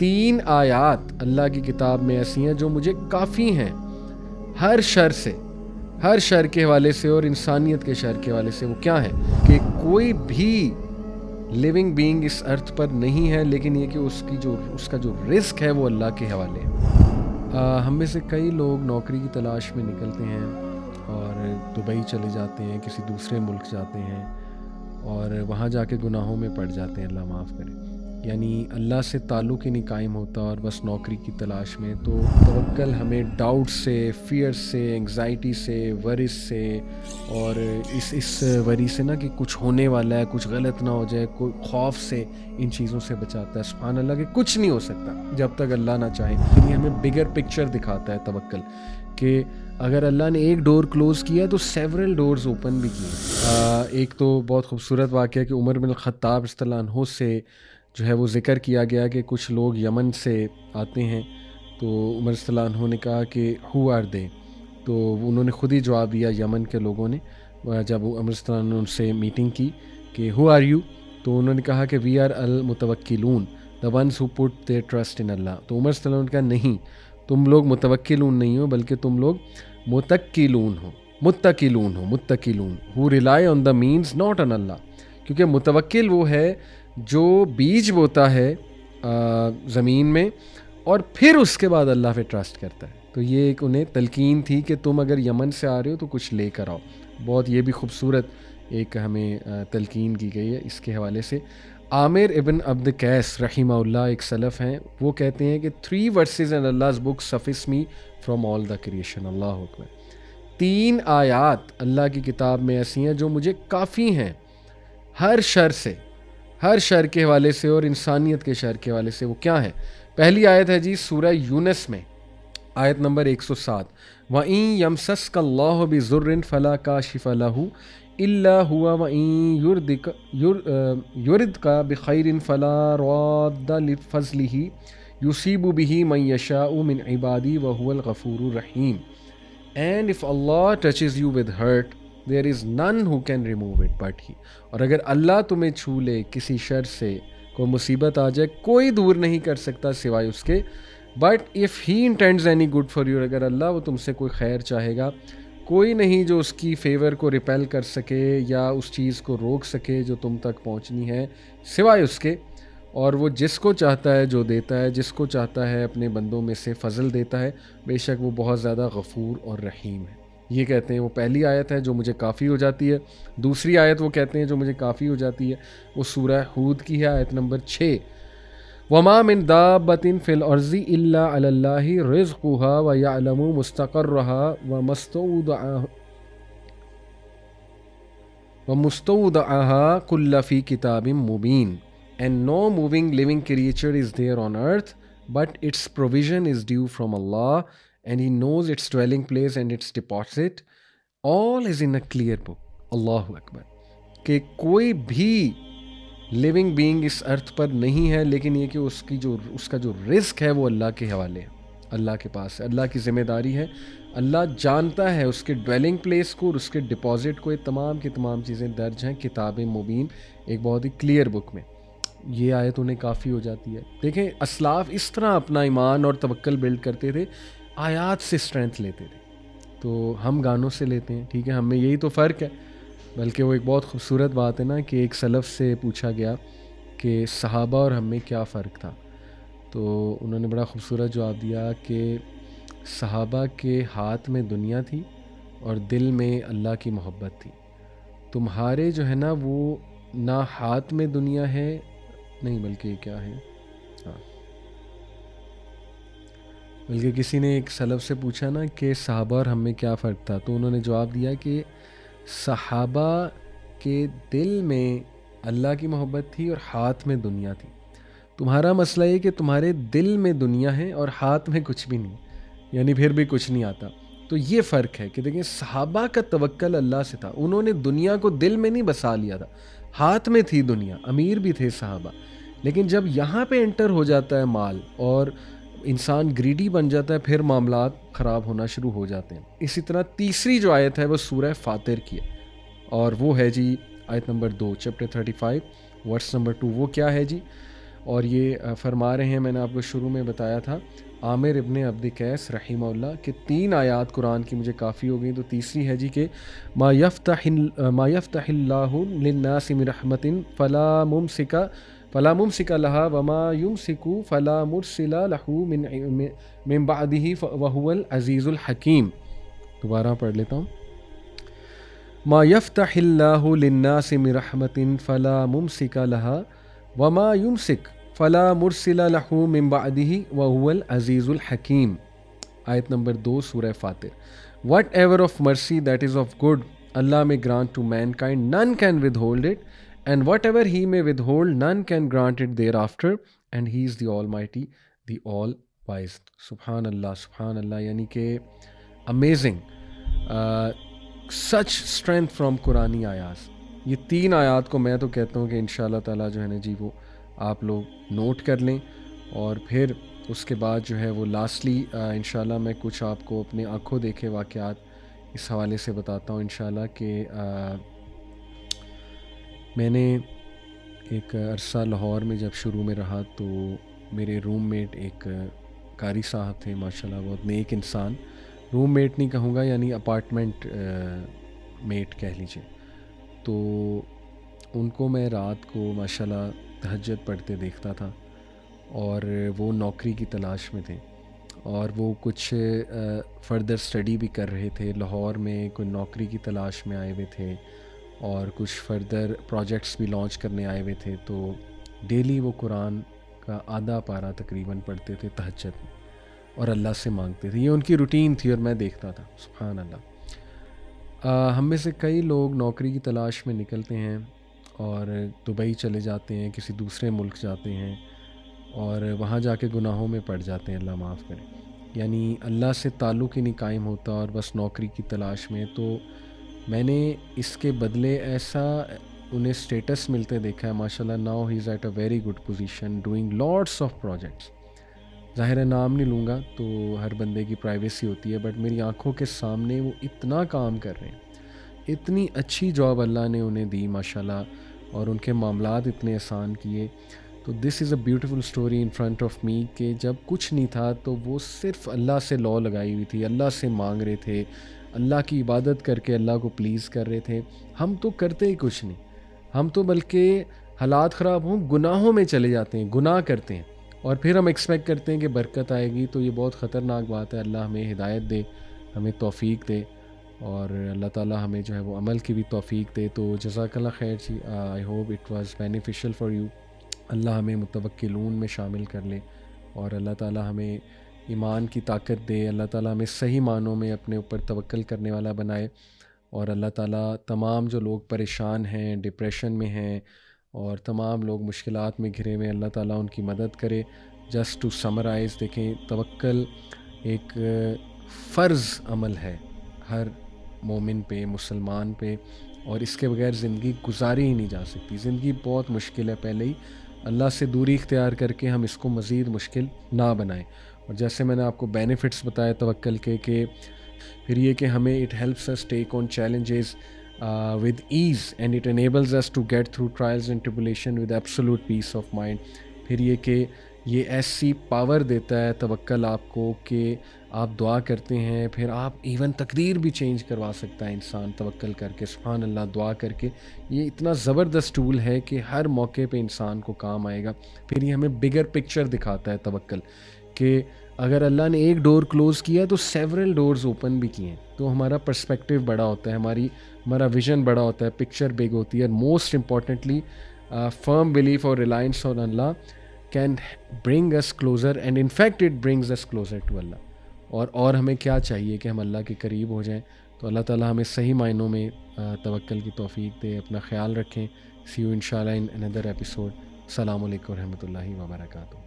3 آیات اللہ کی کتاب میں ایسی ہیں جو مجھے کافی ہیں ہر شر کے حوالے سے اور انسانیت کے شر کے حوالے سے۔ وہ کیا ہے کہ کوئی بھی لیونگ بینگ اس ارتھ پر نہیں ہے، لیکن یہ کہ اس کا جو رزق ہے وہ اللہ کے حوالے ہے۔ ہم میں سے کئی لوگ نوکری کی تلاش میں نکلتے ہیں اور دبئی چلے جاتے ہیں، کسی دوسرے ملک جاتے ہیں اور وہاں جا کے گناہوں میں پڑ جاتے ہیں، اللہ معاف کرے۔ یعنی اللہ سے تعلق ہی نہیں قائم ہوتا اور بس نوکری کی تلاش میں۔ تو توکل ہمیں ڈاؤٹ سے، فیئر سے، انگزائٹی سے، ورس سے اور اس وری سے نا کہ کچھ ہونے والا ہے، کچھ غلط نہ ہو جائے، کوئی خوف سے ان چیزوں سے بچاتا ہے۔ سبحان اللہ کہ کچھ نہیں ہو سکتا جب تک اللہ نہ چاہے۔ یعنی ہمیں بگر پکچر دکھاتا ہے توکل، کہ اگر اللہ نے ایک ڈور کلوز کیا تو سیورل ڈورز اوپن بھی کیے۔ ایک تو بہت خوبصورت واقعہ کہ عمر بن الخطاب رضی اللہ عنہ سے جو ہے وہ ذکر کیا گیا کہ کچھ لوگ یمن سے آتے ہیں، تو عمر رضی اللہ عنہ نے کہا کہ ہو آر دے، تو انہوں نے خود ہی جواب دیا یمن کے لوگوں نے، جب عمر رضی اللہ عنہ ان سے میٹنگ کی کہ ہو آر یو، تو انہوں نے کہا کہ وی آر المتوکلون، the ones who put their trust in اللہ۔ تو عمر صلی اللہ علیہ وسلم نے کہا نہیں، تم لوگ متوکلون نہیں ہو بلکہ تم لوگ متکلون ہو rely on the means not on اللہ، کیونکہ متوکل وہ ہے جو بیج بوتا ہے زمین میں اور پھر اس کے بعد اللہ پہ ٹرسٹ کرتا ہے۔ تو یہ ایک انہیں تلقین تھی کہ تم اگر یمن سے آ رہے ہو تو کچھ لے کر آؤ۔ بہت یہ بھی خوبصورت ایک ہمیں تلقین کی گئی ہے اس کے حوالے سے۔ عامر ابن عبد قیس رحمہ اللہ ایک سلف ہیں، وہ کہتے ہیں کہ 3 verses in Allah's book suffice me from all the creation۔ اللہ اکبر۔ 3 آیات اللہ کی کتاب میں ایسی ہیں جو مجھے کافی ہیں ہر شر کے حوالے سے اور انسانیت کے شر کے حوالے سے۔ وہ کیا ہے؟ پہلی آیت ہے جی سورہ یونس میں، آیت نمبر 107، وَإِن يَمْسَسْكَ اللَّهُ بِضُرٍّ فَلَا كَاشِفَ لَهُ إِلَّا هُوَ وَإِن يُرِدْكَ بِخَيْرٍ فَلَا رَادَّ لِفَضْلِهِ يُصِيبُ بِهِ مَن يَشَاءُ مِنْ عِبَادِهِ وَهُوَ الْغَفُورُ الرَّحِيمُ۔ And if Allah touches you with hurt, there is none who can remove it but He۔ اور اگر اللہ تمہیں چھو لے کسی شر سے، کوئی مصیبت آ جائے، کوئی دور نہیں کر سکتا سوائے اس کے۔ But if He intends any good for you، اگر اللہ وہ تم سے کوئی خیر چاہے گا، کوئی نہیں جو اس کی فیور کو ریپیل کر سکے یا اس چیز کو روک سکے جو تم تک پہنچنی ہے سوائے اس کے۔ اور وہ جس کو چاہتا ہے جو دیتا ہے، جس کو چاہتا ہے اپنے بندوں میں سے فضل دیتا ہے، بے شک وہ بہت زیادہ غفور اور رحیم ہے۔ یہ کہتے ہیں، وہ پہلی آیت ہے جو مجھے کافی ہو جاتی ہے۔ دوسری آیت وہ کہتے ہیں جو مجھے کافی ہو جاتی ہے، وہ سورہ ہود کی ہے، آیت نمبر 6، وَمَا مِن دَابَّةٍ فِي الْأَرْضِ إِلَّا عَلَى اللَّهِ رِزْقُهَا وَيَعْلَمُ وَمُسْتَوْدَعَهَا كُلَّ فِي كِتَابٍ مُبِينٍ۔ And no moving living creature is there on earth, but its provision is due from Allah, and He knows its dwelling place and its deposit. All is in a clear book۔ اللہ اکبر۔ کہ کوئی بھی living being اس ارتھ پر نہیں ہے، لیکن یہ کہ اس کا جو رزق ہے وہ اللہ کے حوالے ہے، اللہ کے پاس ہے، اللہ کی ذمہ داری ہے۔ اللہ جانتا ہے اس کے ڈویلنگ پلیس کو اور اس کے ڈپازٹ کو، یہ تمام کی تمام چیزیں درج ہیں کتاب مبین، ایک بہت ہی کلیئر بک میں۔ یہ آیت انہیں کافی ہو جاتی ہے۔ دیکھیں اسلاف اس طرح اپنا ایمان اور توکل بلڈ کرتے تھے، آیات سے اسٹرینتھ لیتے تھے۔ تو ہم گانوں سے لیتے ہیں، ٹھیک ہے، ہم میں یہی تو فرق ہے۔ بلکہ وہ ایک بہت خوبصورت بات ہے نا کہ ایک سلف سے پوچھا گیا کہ صحابہ اور ہم میں کیا فرق تھا، تو انہوں نے بڑا خوبصورت جواب دیا کہ صحابہ کے ہاتھ میں دنیا تھی اور دل میں اللہ کی محبت تھی۔ تمہارے جو ہے نا وہ نہ ہاتھ میں دنیا ہے، نہیں بلکہ کیا ہے، ہاں، بلکہ کسی نے ایک سلف سے پوچھا نا کہ صحابہ اور ہم میں کیا فرق تھا، تو انہوں نے جواب دیا کہ صحابہ کے دل میں اللہ کی محبت تھی اور ہاتھ میں دنیا تھی۔ تمہارا مسئلہ یہ کہ تمہارے دل میں دنیا ہے اور ہاتھ میں کچھ بھی نہیں، یعنی پھر بھی کچھ نہیں آتا۔ تو یہ فرق ہے کہ دیکھیں صحابہ کا توکل اللہ سے تھا، انہوں نے دنیا کو دل میں نہیں بسا لیا تھا، ہاتھ میں تھی دنیا، امیر بھی تھے صحابہ۔ لیکن جب یہاں پہ انٹر ہو جاتا ہے مال اور انسان گریڈی بن جاتا ہے، پھر معاملات خراب ہونا شروع ہو جاتے ہیں۔ اسی طرح تیسری جو آیت ہے وہ سورہ فاطر کی ہے، اور وہ ہے جی آیت نمبر 2، چیپٹر 35 ورس نمبر 2۔ وہ کیا ہے جی؟ اور یہ فرما رہے ہیں، میں نے آپ کو شروع میں بتایا تھا، عامر ابن عبد قیس رحمہ اللہ، کہ 3 آیات قرآن کی مجھے کافی ہو گئی. تو تیسری ہے جی کہ ما یفتح اللہ للناس من رحمت فلا ممسک لہا وما یمسک فلا مرسل لہ من بعدہ وہو العزیز الحکیم. دوبارہ پڑھ لیتا ہوں. ما یفتح اللہ للناس من رحمت فلا ممسک لہا وما یمسک فلا مرسل لہ من بعدہ وہو العزیز الحکیم. آیت نمبر 2 سورہ فاتر. Whatever of mercy that is of good Allah may grant to mankind, none can withhold it, and whatever he may withhold, none can grant it thereafter, and he is the Almighty, the All-Wise. Subhan Allah, یعنی کہ amazing, such strength from قرآنی آیات. یہ 3 آیات کو میں تو کہتا ہوں کہ انشاءاللہ تعالیٰ جو ہے نا جی وہ آپ لوگ نوٹ کر لیں، اور پھر اس کے بعد جو ہے وہ لاسٹلی انشاءاللہ میں کچھ آپ کو اپنے آنکھوں دیکھے واقعات اس حوالے سے بتاتا ہوں انشاءاللہ. کہ میں نے ایک عرصہ لاہور میں جب شروع میں رہا تو میرے روم میٹ ایک قاری صاحب تھے ماشاءاللہ، بہت نیک انسان. روم میٹ نہیں کہوں گا، یعنی اپارٹمنٹ میٹ کہہ لیجیے. تو ان کو میں رات کو ماشاءاللہ تہجد پڑھتے دیکھتا تھا، اور وہ نوکری کی تلاش میں تھے، اور وہ کچھ فردر اسٹڈی بھی کر رہے تھے. لاہور میں کوئی نوکری کی تلاش میں آئے ہوئے تھے، اور کچھ فردر پروجیکٹس بھی لانچ کرنے آئے ہوئے تھے. تو ڈیلی وہ قرآن کا آدھا پارہ تقریباً پڑھتے تھے تہجد میں، اور اللہ سے مانگتے تھے. یہ ان کی روٹین تھی، اور میں دیکھتا تھا. سبحان اللہ. ہم میں سے کئی لوگ نوکری کی تلاش میں نکلتے ہیں اور دبئی چلے جاتے ہیں، کسی دوسرے ملک جاتے ہیں، اور وہاں جا کے گناہوں میں پڑ جاتے ہیں، اللہ معاف کرے. یعنی اللہ سے تعلق ہی نہیں قائم ہوتا، اور بس نوکری کی تلاش میں. تو میں نے اس کے بدلے ایسا انہیں سٹیٹس ملتے دیکھا ہے ماشاءاللہ. Now he is at a very good position doing lots of projects. ظاہر ہے نام نہیں لوں گا تو ہر بندے کی پرائیویسی ہوتی ہے، بٹ میری آنکھوں کے سامنے وہ اتنا کام کر رہے ہیں، اتنی اچھی جاب اللہ نے انہیں دی ماشاءاللہ، اور ان کے معاملات اتنے آسان کیے. تو this is a beautiful story in front of me, کہ جب کچھ نہیں تھا تو وہ صرف اللہ سے لا لگائی ہوئی تھی، اللہ سے مانگ رہے تھے، اللہ کی عبادت کر کے اللہ کو پلیز کر رہے تھے. ہم تو کرتے ہی کچھ نہیں، ہم تو بلکہ حالات خراب ہوں گناہوں میں چلے جاتے ہیں، گناہ کرتے ہیں، اور پھر ہم ایکسپیکٹ کرتے ہیں کہ برکت آئے گی. تو یہ بہت خطرناک بات ہے. اللہ ہمیں ہدایت دے، ہمیں توفیق دے، اور اللہ تعالیٰ ہمیں جو ہے وہ عمل کی بھی توفیق دے. تو جزاک اللہ خیر جی. I hope it was beneficial for you. اللہ ہمیں متوکلون میں شامل کر لے، اور اللہ تعالیٰ ہمیں ایمان کی طاقت دے. اللہ تعالیٰ ہمیں صحیح معنوں میں اپنے اوپر توکل کرنے والا بنائے، اور اللہ تعالیٰ تمام جو لوگ پریشان ہیں، ڈپریشن میں ہیں، اور تمام لوگ مشکلات میں گھرے ہوئے، اللہ تعالیٰ ان کی مدد کرے. جسٹ ٹو سمرائز، دیکھیں توکل ایک فرض عمل ہے ہر مومن پہ، مسلمان پہ، اور اس کے بغیر زندگی گزاری ہی نہیں جا سکتی. زندگی بہت مشکل ہے پہلے ہی. اللہ سے دوری اختیار کر کے ہم اس کو مزید مشکل نہ بنائیں. اور جیسے میں نے آپ کو بینیفٹس بتائے توکل کے، کہ پھر یہ کہ ہمیں it helps us take on challenges with ease, and it enables us to get through trials and tribulation with absolute peace of mind. پھر یہ کہ یہ ایسی پاور دیتا ہے توکل آپ کو کہ آپ دعا کرتے ہیں، پھر آپ ایون تقدیر بھی چینج کروا سکتا ہے انسان توکل کر کے. سبحان اللہ. دعا کر کے یہ اتنا زبردست ٹول ہے کہ ہر موقع پہ انسان کو کام آئے گا. پھر یہ ہمیں بگر پکچر دکھاتا ہے توکل، کہ اگر اللہ نے ایک ڈور کلوز کیا تو سیورل ڈورز اوپن بھی کیے ہیں. تو ہمارا پرسپیکٹیو بڑا ہوتا ہے، ہمارا ویژن بڑا ہوتا ہے، پکچر بگ ہوتی ہے. موسٹ امپورٹنٹلی فرم بلیف اور ریلائنس آن اللہ can bring us closer, and in fact it brings us closer to اللہ. اور ہمیں کیا چاہیے کہ ہم اللہ کے قریب ہو جائیں. تو اللہ تعالیٰ ہمیں صحیح معنوں میں توکل کی توفیق دے. اپنا خیال رکھیں. سی یو انشاءاللہ ان اندر ایپیسوڈ. السلام علیکم ورحمۃ اللہ وبرکاتہ.